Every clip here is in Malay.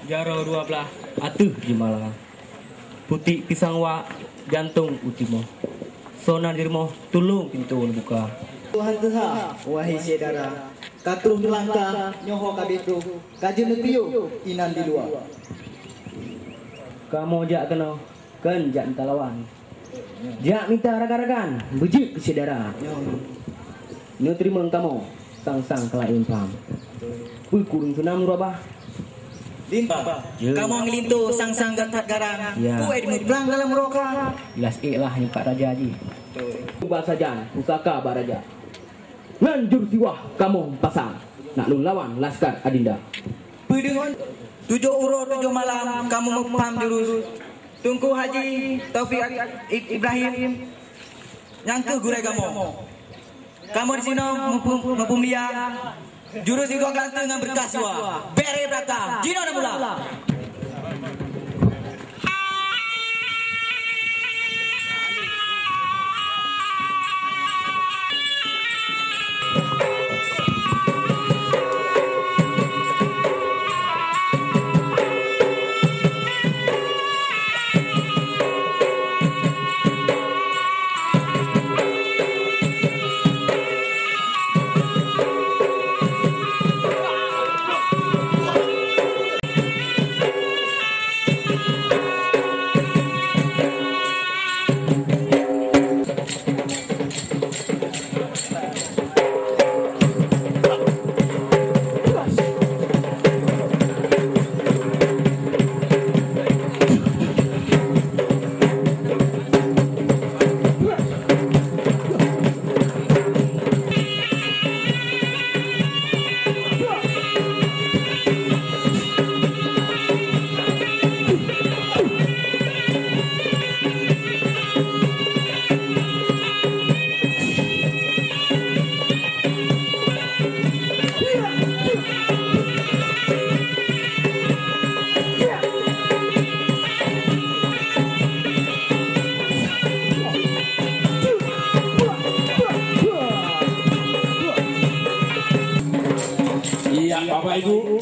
Jaro 12 atuh jimala. Putih pisang wa jantung utimo. Sona dirmo tulung pintu buka. Tuhan Tuhan, wahai saudara, katruh langkah nyoho kabitu, kajen piu inan di luar. Kamu jak kena kan jak minta lawan. Jak minta raga-ragan, bejik saudara. Ini terima kamu sang-sang kelain pam. Ui kurung senam rabah. Limpa, kamu ngelintu sang-sang gatat garang, kue dimutlang dalam roka. Jelas lah ni Pak Raja Haji. Ubah saja, pusaka Pak Raja. Nganjur siwah kamu pasang, nak lu lawan Laskar Adinda. Dengan 7 uro 7 malam, kamu mempam jurus. Tungku Haji Taufik Ibrahim, nyangke gurai kamu. Kamu di sini mempum dia. Jurus itu ganteng dengan berkas wa. Bere belakang. Jino dah mula. Bapak Ibu,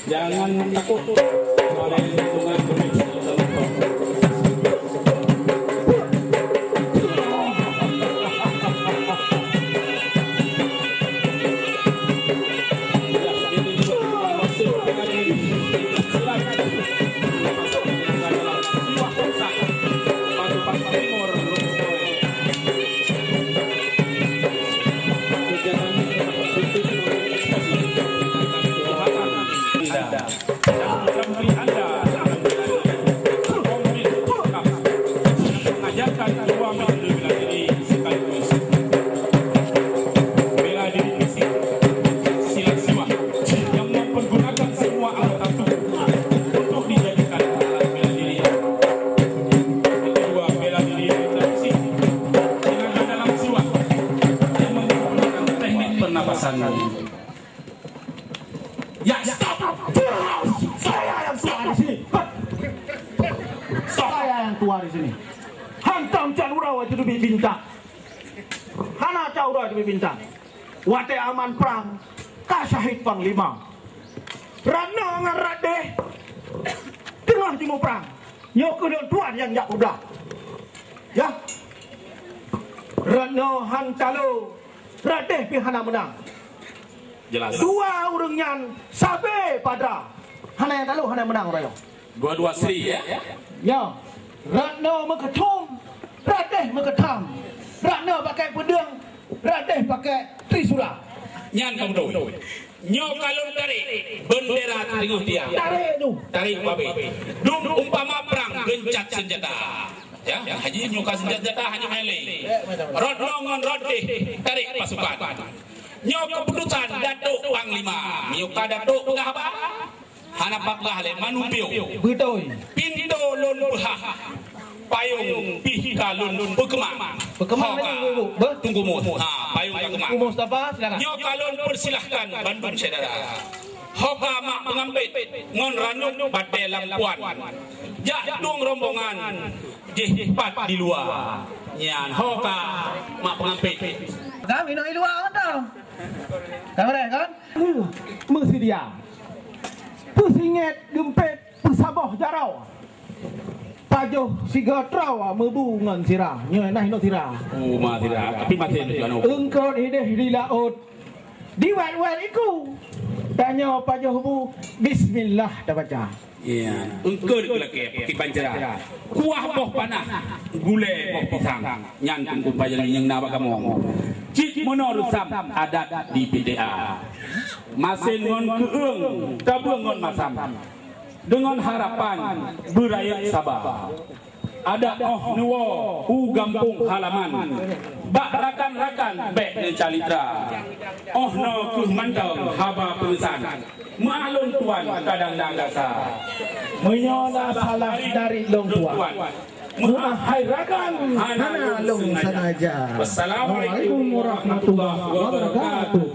jangan takut oleh lingkungan bermisi. Ya, stop! Saya yang tua di sini. Saya yang tua di sini. Hantam Canura itu lebih bintang. Hana Canura itu lebih bintang. Wate aman perang, kasahit panglima. Rana ngarade. Tengah timu perang. Nyok tuan yang jak udah. Ya. Rana hantalo. Radeh pihana menang. Jelas. Dua orangnya sabe pada hana yang lalu hana menang rayo. Dua-dua Sri ya. Ya. Ratna meketum, Radeh meketam. Ratna pakai pedang, Radeh pakai trisula. Nyan kamu tahu. Nyo kalon tarik bendera tengah dia. Tarik tu. Tarik babe. Dum umpama perang gencat senjata. Ya, haji nyuka senjata hanya mele. Rodno ngon rodeh tarik pasukan. Nyo keputusan datuk panglima. Nyuka datuk pengapa? Hana paklah le manupio. Betul. Pintu lun behah. Payung pihika lun berkemang. Berkemang dulu. Tunggu mu. Payung berkemang. Mustafa silakan. Nyo kalon persilahkan Bandung saudara. Hoka mak pengampit ngon ranuk pada lampuan. Jak dung rombongan jihpat di luar. Nyan hoka mak pengampit. Kami nak luar tau. Kamu dah kan? Mesti dia. Pesingit gempet pesabah jarau. Pajoh siga trawa mebungan sirah. Nyoy nah ino tira. Ma tira, tapi mati itu anu. Engkau ideh di laut. Di wel iku. Tanya pajoh bu bismillah dah baca. Iya, engkau dikelake pakai pancara. Kuah boh panah, gule boh pisang. Nyantung kumpaya yang nawa kamu. Cik menurut sam adat di PDA. Masin ngon keung, tabung ngon masam. Dengan harapan berayat sabar. Ada nuwo gampung halaman. Bak rakan-rakan bek de calitra. No kuh mantau haba pesan. Malun tuan kadang dangasa. Menyola salah dari long tuan. Hai rakan hana long sanaja. Wassalamualaikum warahmatullahi wabarakatuh.